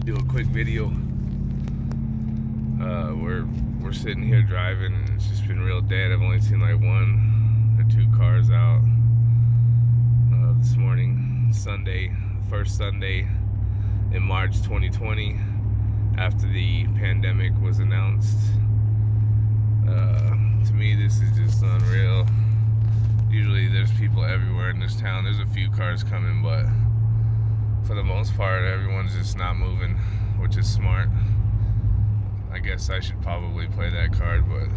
do a quick video. We're sitting here driving and it's just been real dead. I've only seen like one or two cars out this morning, Sunday, first Sunday in March 2020 after the pandemic was announced. To me, this is just unreal. Usually there's people everywhere in this town. There's a few cars coming, but for the most part, everyone's just not moving, which is smart. I guess I should probably play that card, but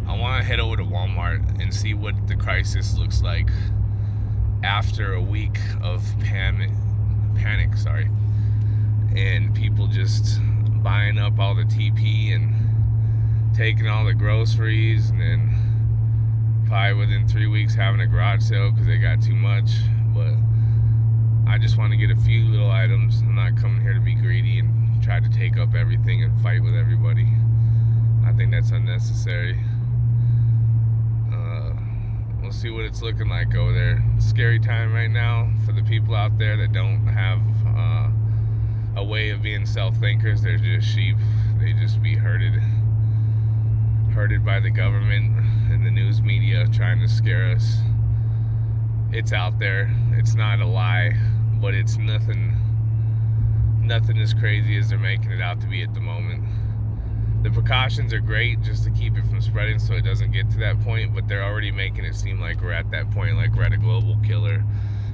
I want to head over to Walmart and see what the crisis looks like after a week of panic, and people just buying up all the TP and taking all the groceries, and then probably within 3 weeks having a garage sale because they got too much. But I just want to get a few little items. I'm not coming here to be greedy and try to take up everything and fight with everybody. I think that's unnecessary. We'll see what it's looking like over there. Scary time right now for the people out there that don't have a way of being self-thinkers. They're just sheep. They just be herded by the government and the news media trying to scare us. It's out there. It's not a lie, but it's nothing as crazy as they're making it out to be at the moment. The precautions are great just to keep it from spreading so it doesn't get to that point, but they're already making it seem like we're at that point, like we're at a global killer.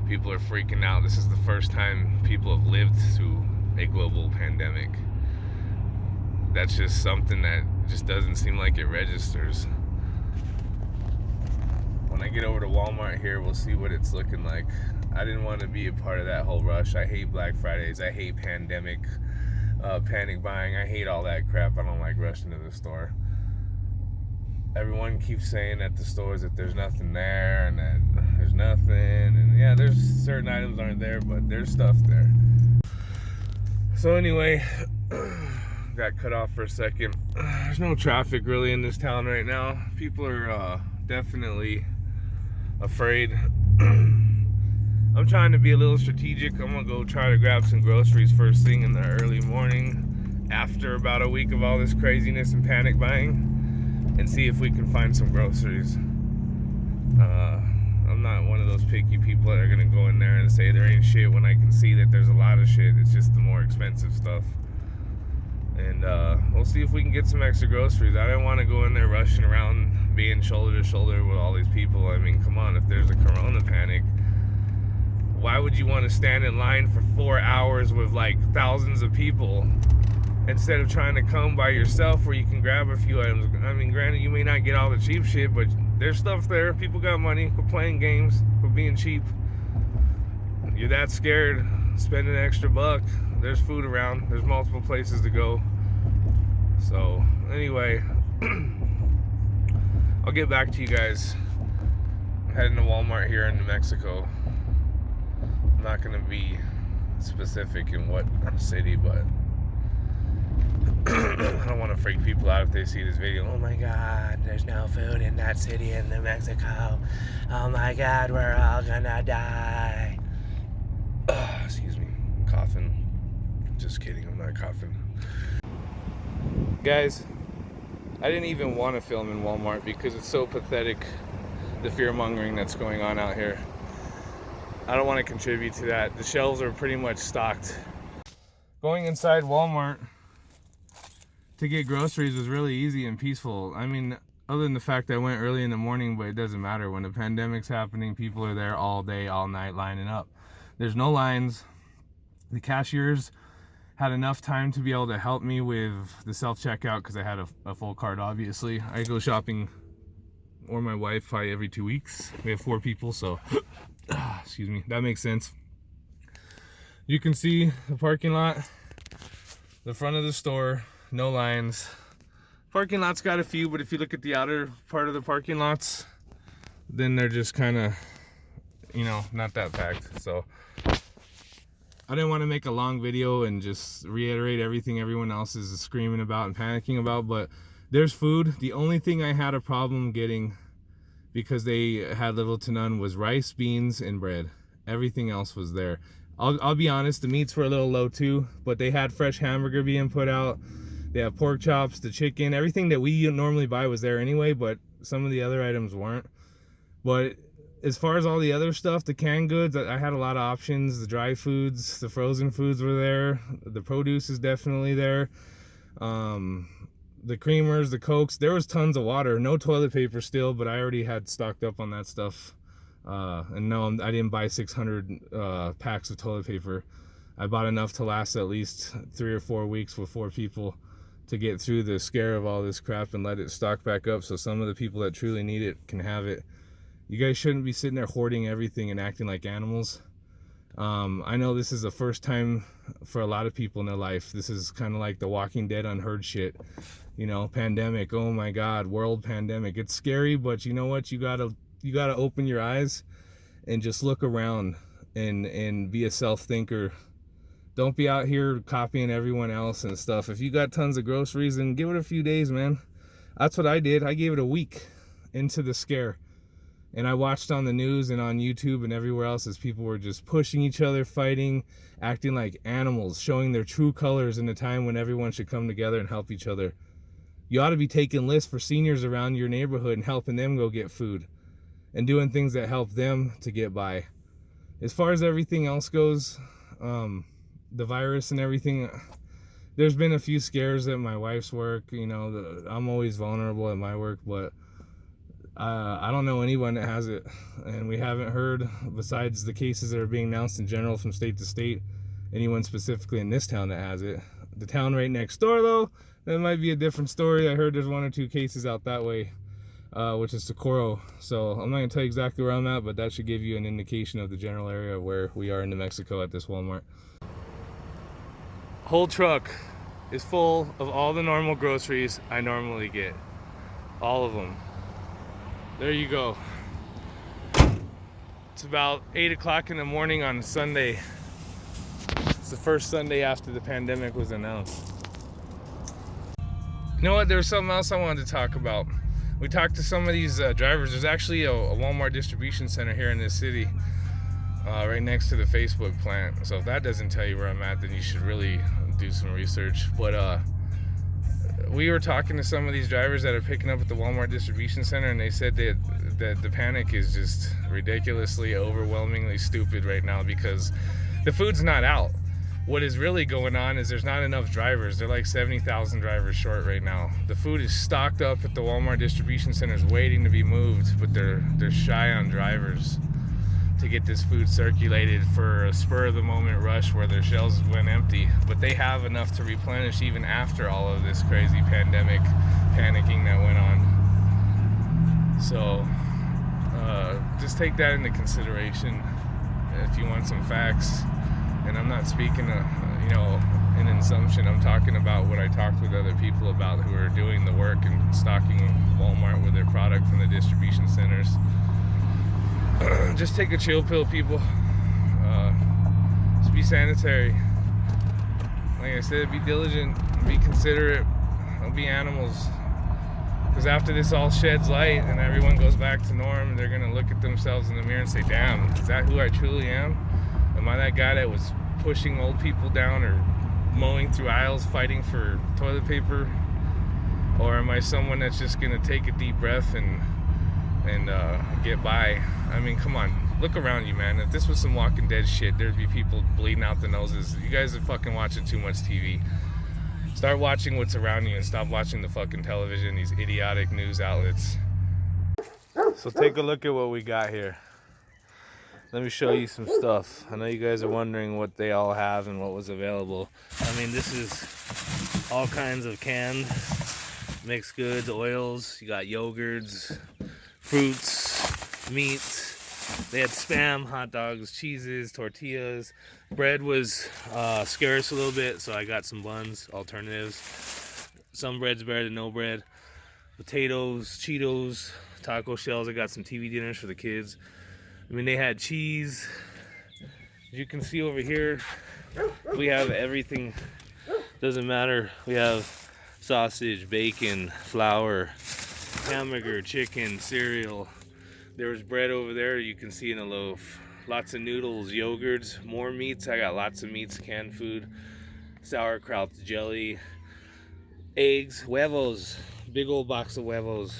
People are freaking out. This is the first time people have lived through a global pandemic. That's just something that just doesn't seem like it registers. When I get over to Walmart here, we'll see what it's looking like. I didn't want to be a part of that whole rush. I hate Black Fridays. I hate panic buying. I hate all that crap. I don't like rushing to the store. Everyone keeps saying at the stores that there's nothing there and that there's nothing. And yeah, there's certain items aren't there, but there's stuff there. So anyway, got cut off for a second. There's no traffic really in this town right now. People are definitely afraid. I'm trying to be a little strategic. I'm gonna go try to grab some groceries first thing in the early morning after about a week of all this craziness and panic buying, and see if we can find some groceries. I'm not one of those picky people that are gonna go in there and say there ain't shit when I can see that there's a lot of shit. It's just the more expensive stuff. And we'll see if we can get some extra groceries. I don't want to go in there rushing around being shoulder to shoulder with all these people. I mean, come on, if there's a corona panic, why would you want to stand in line for 4 hours with like thousands of people instead of trying to come by yourself where you can grab a few items? I mean, granted, you may not get all the cheap shit, but there's stuff there. People got money. Quit playing games. Quit being cheap. You're that scared, spend an extra buck. There's food around. There's multiple places to go. So anyway, I'll get back to you guys. I'm heading to Walmart here in New Mexico. I'm not going to be specific in what city, but I don't want to freak people out if they see this video. Oh my God, there's no food in that city in New Mexico. Oh my God, we're all gonna die. Excuse me, I'm coughing. Just kidding, I'm not coughing. Guys, I didn't even want to film in Walmart because it's so pathetic, the fear-mongering that's going on out here. I don't want to contribute to that. The shelves are pretty much stocked. Going inside Walmart to get groceries was really easy and peaceful. I mean, other than the fact that I went early in the morning, but it doesn't matter. When the pandemic's happening, people are there all day, all night lining up. There's no lines. The cashiers had enough time to be able to help me with the self-checkout because I had a full cart, obviously. I go shopping, or my wife, probably every 2 weeks. We have 4 people, so excuse me, that makes sense. You can see the parking lot, the front of the store, no lines. Parking lot's got a few, but if you look at the outer part of the parking lots, then they're just kind of, you know, not that packed. So I didn't want to make a long video and just reiterate everything everyone else is screaming about and panicking about, but there's food. The only thing I had a problem getting, because they had little to none, was rice, beans, and bread. Everything else was there. I'll be honest, the meats were a little low too, but they had fresh hamburger being put out. They have pork chops, the chicken, everything that we normally buy was there anyway, but some of the other items weren't. But as far as all the other stuff, the canned goods, I had a lot of options. The dry foods, the frozen foods were there. The produce is definitely there. The creamers, the Cokes, there was tons of water. No toilet paper still, but I already had stocked up on that stuff. And no, I didn't buy 600 packs of toilet paper. I bought enough to last at least 3 or 4 weeks with 4 people to get through the scare of all this crap and let it stock back up so some of the people that truly need it can have it. You guys shouldn't be sitting there hoarding everything and acting like animals. I know this is the first time for a lot of people in their life. This is kind of like the Walking Dead unheard shit. You know, pandemic, oh my God, world pandemic. It's scary, but you know what? You gotta open your eyes and just look around and be a self-thinker. Don't be out here copying everyone else and stuff. If you got tons of groceries, then give it a few days, man. That's what I did. I gave it a week into the scare. And I watched on the news and on YouTube and everywhere else as people were just pushing each other, fighting, acting like animals, showing their true colors in a time when everyone should come together and help each other. You ought to be taking lists for seniors around your neighborhood and helping them go get food and doing things that help them to get by. As far as everything else goes, the virus and everything, there's been a few scares at my wife's work. You know, I'm always vulnerable at my work, but I don't know anyone that has it, and we haven't heard, besides the cases that are being announced in general from state to state, anyone specifically in this town that has it. The town right next door, though, that might be a different story. I heard there's 1 or 2 cases out that way, which is Socorro. So I'm not gonna tell you exactly where I'm at, but that should give you an indication of the general area where we are in New Mexico at this Walmart. Whole truck is full of all the normal groceries I normally get. All of them. There you go. It's about 8 o'clock in the morning on Sunday. It's the first Sunday after the pandemic was announced. You know what? There's something else I wanted to talk about. We talked to some of these drivers. There's actually a Walmart distribution center here in this city, right next to the Facebook plant. So if that doesn't tell you where I'm at, then you should really do some research. But we were talking to some of these drivers that are picking up at the Walmart distribution center, and they said that the panic is just ridiculously, overwhelmingly stupid right now because the food's not out. What is really going on is there's not enough drivers. They're like 70,000 drivers short right now. The food is stocked up at the Walmart distribution centers waiting to be moved, but they're shy on drivers to get this food circulated for a spur of the moment rush where their shelves went empty. But they have enough to replenish even after all of this crazy pandemic panicking that went on. So just take that into consideration if you want some facts. And I'm not speaking an assumption. I'm talking about what I talked with other people about who are doing the work and stocking Walmart with their product from the distribution centers. Just take a chill pill, people. Just be sanitary. Like I said, be diligent, be considerate, don't be animals. Because after this all sheds light and everyone goes back to norm, they're gonna look at themselves in the mirror and say, damn, is that who I truly am? Am I that guy that was pushing old people down or mowing through aisles fighting for toilet paper? Or am I someone that's just gonna take a deep breath and get by? I mean, come on, look around you, man. If this was some Walking Dead shit, there'd be people bleeding out the noses. You guys are fucking watching too much TV. Start watching what's around you and stop watching the fucking television, these idiotic news outlets. So take a look at what we got here. Let me show you some stuff. I know you guys are wondering what they all have and what was available. I mean, this is all kinds of canned mixed goods, oils. You got yogurts, fruits, meats. They had Spam, hot dogs, cheeses, tortillas. Bread was scarce a little bit, so I got some buns, alternatives. Some bread's better than no bread. Potatoes, Cheetos, taco shells. I got some TV dinners for the kids. I mean, they had cheese. As you can see over here, we have everything. Doesn't matter. We have sausage, bacon, flour, hamburger, chicken, cereal. There was bread over there you can see in a loaf. lots of noodles, yogurts, more meats. I got lots of meats, canned food, sauerkraut, jelly, eggs, huevos, big old box of huevos.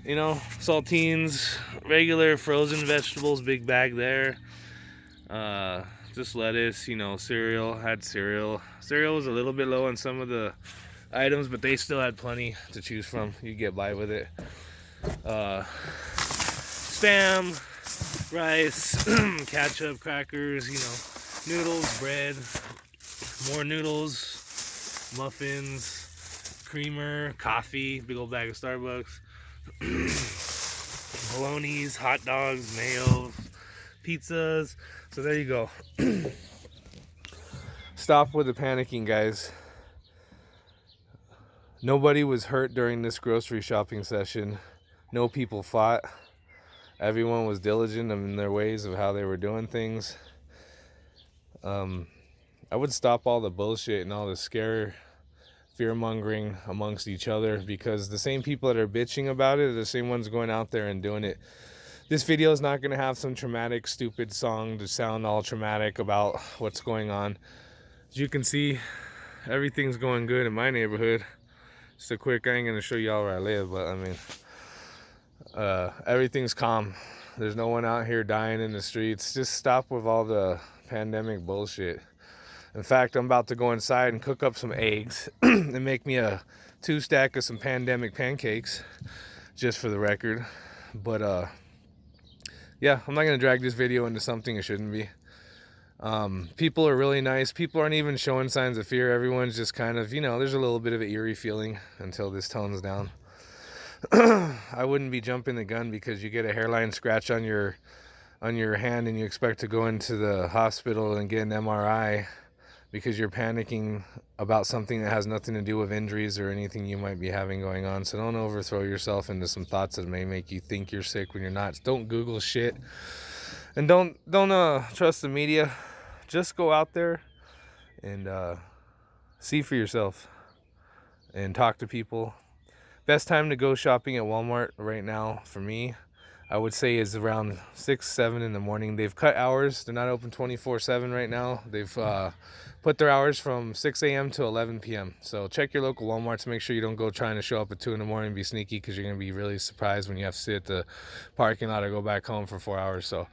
You know, saltines, regular frozen vegetables, big bag there. Just lettuce, you know, cereal. Had cereal. Cereal was a little bit low on some of the items, but they still had plenty to choose from. You get by with it. Spam, rice, ketchup, crackers, you know, noodles, bread, more noodles, muffins, creamer, coffee, big old bag of Starbucks, bolognas, hot dogs, mayo, pizzas. So there you go. Stop with the panicking, guys. Nobody was hurt during this grocery shopping session. No people fought. Everyone was diligent in their ways of how they were doing things. I would stop all the bullshit and all the fear-mongering amongst each other, because the same people that are bitching about it are the same ones going out there and doing it. This video is not going to have some traumatic, stupid song to sound all traumatic about what's going on. As you can see, everything's going good in my neighborhood. Just a quick, I ain't going to show y'all where I live, but I mean, everything's calm. There's no one out here dying in the streets. Just stop with all the pandemic bullshit. In fact, I'm about to go inside and cook up some eggs and make me a 2-stack of some pandemic pancakes, just for the record. But yeah, I'm not gonna drag this video into something it shouldn't be. People are really nice. People aren't even showing signs of fear. Everyone's just kind of, you know, there's a little bit of an eerie feeling until this tones down. I wouldn't be jumping the gun because you get a hairline scratch on your hand and you expect to go into the hospital and get an MRI because you're panicking about something that has nothing to do with injuries or anything you might be having going on. So don't overthrow yourself into some thoughts that may make you think you're sick when you're not. Don't Google shit, and don't trust the media. Just go out there and see for yourself and talk to people. Best time to go shopping at Walmart right now for me, I would say, is around 6, 7 in the morning. They've cut hours. They're not open 24/7 right now. They've put their hours from 6 a.m. to 11 p.m. So check your local Walmarts. Make sure you don't go trying to show up at 2 in the morning and be sneaky, because you're going to be really surprised when you have to sit at the parking lot or go back home for 4 hours. So,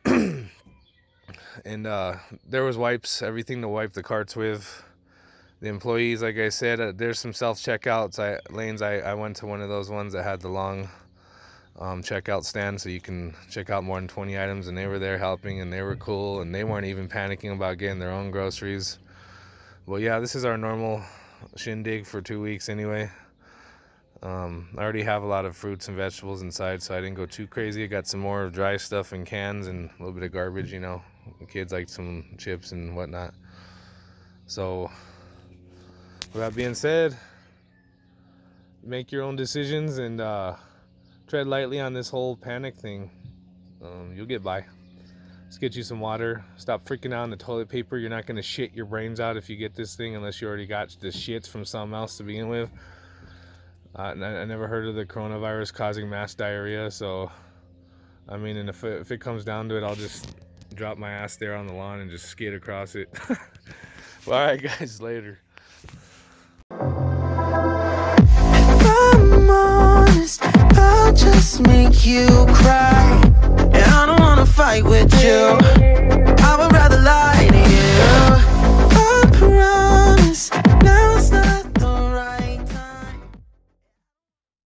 and there was wipes, everything to wipe the carts with. The employees, like I said, there's some self-checkouts lanes. I went to one of those ones that had the long checkout stand, so you can check out more than 20 items, and they were there helping, and they were cool, and they weren't even panicking about getting their own groceries. Well, yeah, this is our normal shindig for 2 weeks anyway. I already have a lot of fruits and vegetables inside, so I didn't go too crazy. I got some more dry stuff in cans and a little bit of garbage, you know. The kids like some chips and whatnot. So with that being said, make your own decisions and tread lightly on this whole panic thing. You'll get by. Let's get you some water. Stop freaking out on the toilet paper. You're not going to shit your brains out if you get this thing, unless you already got the shits from something else to begin with. I never heard of the coronavirus causing mass diarrhea, so I mean, and if it comes down to it, I'll just drop my ass there on the lawn and just skid across it. Well, alright guys, later. I'll just make you cry, and I don't wanna fight with you.